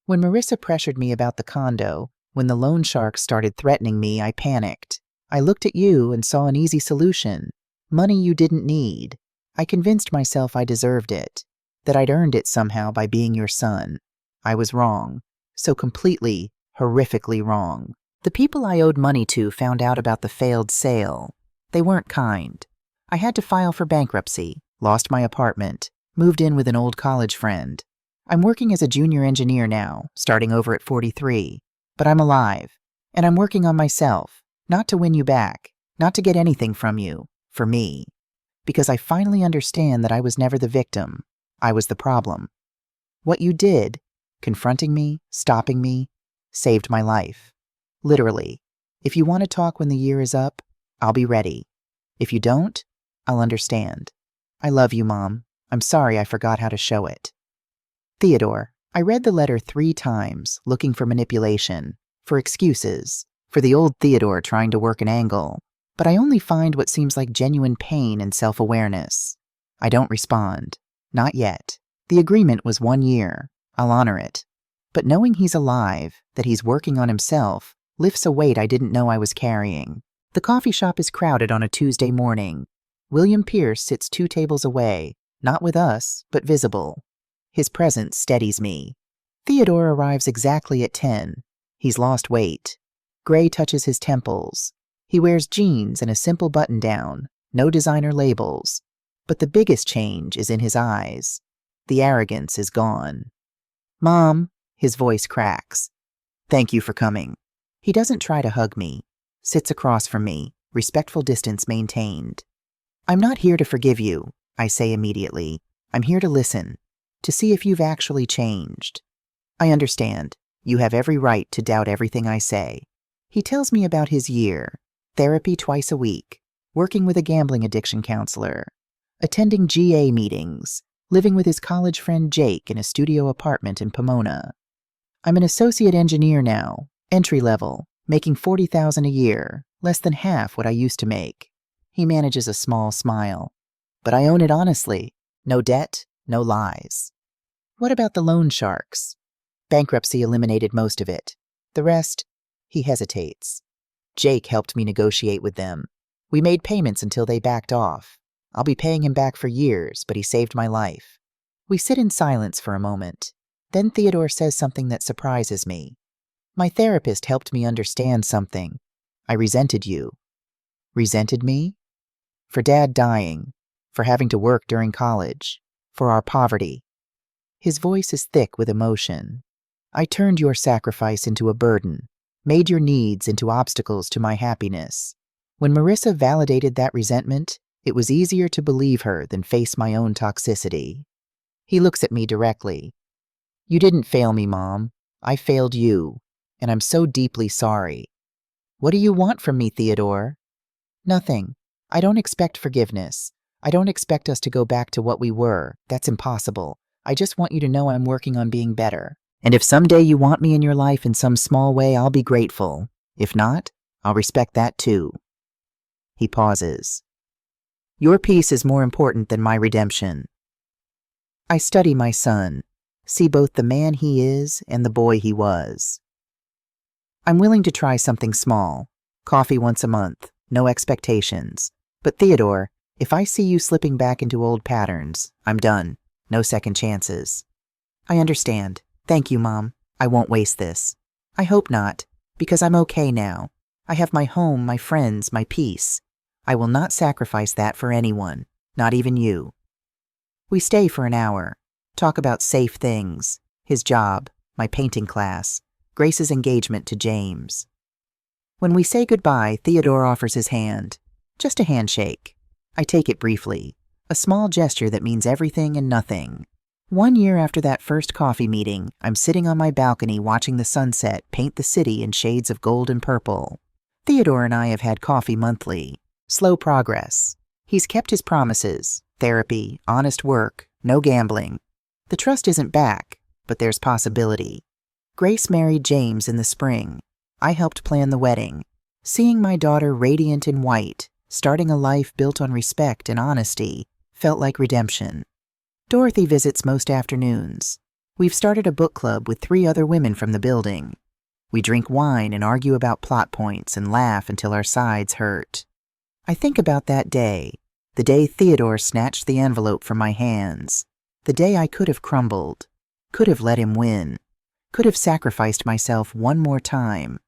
When Marissa pressured me about the condo, when the loan sharks started threatening me, I panicked. I looked at you and saw an easy solution. Money you didn't need. I convinced myself I deserved it, that I'd earned it somehow by being your son. I was wrong. So completely, horrifically wrong. The people I owed money to found out about the failed sale. They weren't kind. I had to file for bankruptcy, lost my apartment, moved in with an old college friend. I'm working as a junior engineer now, starting over at 43. But I'm alive, and I'm working on myself, not to win you back, not to get anything from you, for me. Because I finally understand that I was never the victim. I was the problem. What you did, confronting me, stopping me, saved my life. Literally. If you want to talk when the year is up, I'll be ready. If you don't, I'll understand. I love you, Mom. I'm sorry I forgot how to show it. Theodore. I read the letter 3 times, looking for manipulation, for excuses, for the old Theodore trying to work an angle. But I only find what seems like genuine pain and self-awareness. I don't respond. Not yet. The agreement was 1 year. I'll honor it. But knowing he's alive, that he's working on himself, lifts a weight I didn't know I was carrying. The coffee shop is crowded on a Tuesday morning. William Pierce sits 2 tables away, not with us, but visible. His presence steadies me. Theodore arrives exactly at 10. He's lost weight. Gray touches his temples. He wears jeans and a simple button-down, no designer labels. But the biggest change is in his eyes. The arrogance is gone. Mom, his voice cracks. Thank you for coming. He doesn't try to hug me. Sits across from me, respectful distance maintained. I'm not here to forgive you, I say immediately. I'm here to listen, to see if you've actually changed. I understand. You have every right to doubt everything I say. He tells me about his year, therapy twice a week, working with a gambling addiction counselor, attending GA meetings, living with his college friend Jake in a studio apartment in Pomona. I'm an associate engineer now, entry level, making $40,000 a year, less than half what I used to make. He manages a small smile. But I own it honestly. No debt, no lies. What about the loan sharks? Bankruptcy eliminated most of it. The rest, he hesitates. Jake helped me negotiate with them. We made payments until they backed off. I'll be paying him back for years, but he saved my life. We sit in silence for a moment. Then Theodore says something that surprises me. My therapist helped me understand something. I resented you. Resented me? For Dad dying. for having to work during college, for our poverty." His voice is thick with emotion. "I turned your sacrifice into a burden, made your needs into obstacles to my happiness. When Marissa validated that resentment, it was easier to believe her than face my own toxicity." He looks at me directly. "You didn't fail me, Mom. I failed you, and I'm so deeply sorry." "What do you want from me, Theodore?" "Nothing. I don't expect forgiveness. I don't expect us to go back to what we were. That's impossible. I just want you to know I'm working on being better. And if someday you want me in your life in some small way, I'll be grateful. If not, I'll respect that too." He pauses. "Your peace is more important than my redemption." I study my son, see both the man he is and the boy he was. I'm willing to try something small. Coffee once a month, no expectations. But Theodore, if I see you slipping back into old patterns, I'm done. No second chances. I understand. Thank you, Mom. I won't waste this. I hope not, because I'm okay now. I have my home, my friends, my peace. I will not sacrifice that for anyone, not even you. We stay for an hour, talk about safe things, his job, my painting class, Grace's engagement to James. When we say goodbye, Theodore offers his hand. Just a handshake. I take it briefly, a small gesture that means everything and nothing. 1 year after that first coffee meeting, I'm sitting on my balcony watching the sunset paint the city in shades of gold and purple. Theodore and I have had coffee monthly. Slow progress. He's kept his promises. Therapy, honest work, no gambling. The trust isn't back, but there's possibility. Grace married James in the spring. I helped plan the wedding. Seeing my daughter radiant in white, starting a life built on respect and honesty, felt like redemption. Dorothy visits most afternoons. We've started a book club with 3 other women from the building. We drink wine and argue about plot points and laugh until our sides hurt. I think about that day, the day Theodore snatched the envelope from my hands, the day I could have crumbled, could have let him win, could have sacrificed myself one more time.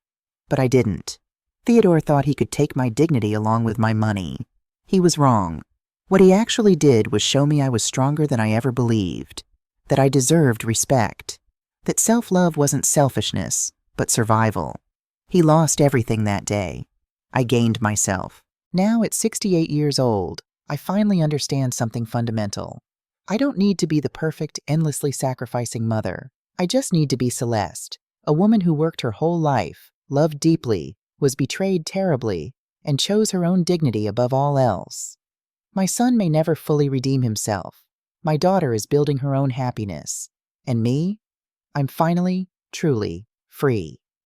But I didn't. Theodore thought he could take my dignity along with my money. He was wrong. What he actually did was show me I was stronger than I ever believed, that I deserved respect, that self-love wasn't selfishness, but survival. He lost everything that day. I gained myself. Now, at 68 years old, I finally understand something fundamental. I don't need to be the perfect, endlessly sacrificing mother. I just need to be Celeste, a woman who worked her whole life, loved deeply, was betrayed terribly, and chose her own dignity above all else. My son may never fully redeem himself. My daughter is building her own happiness. And me? I'm finally, truly free.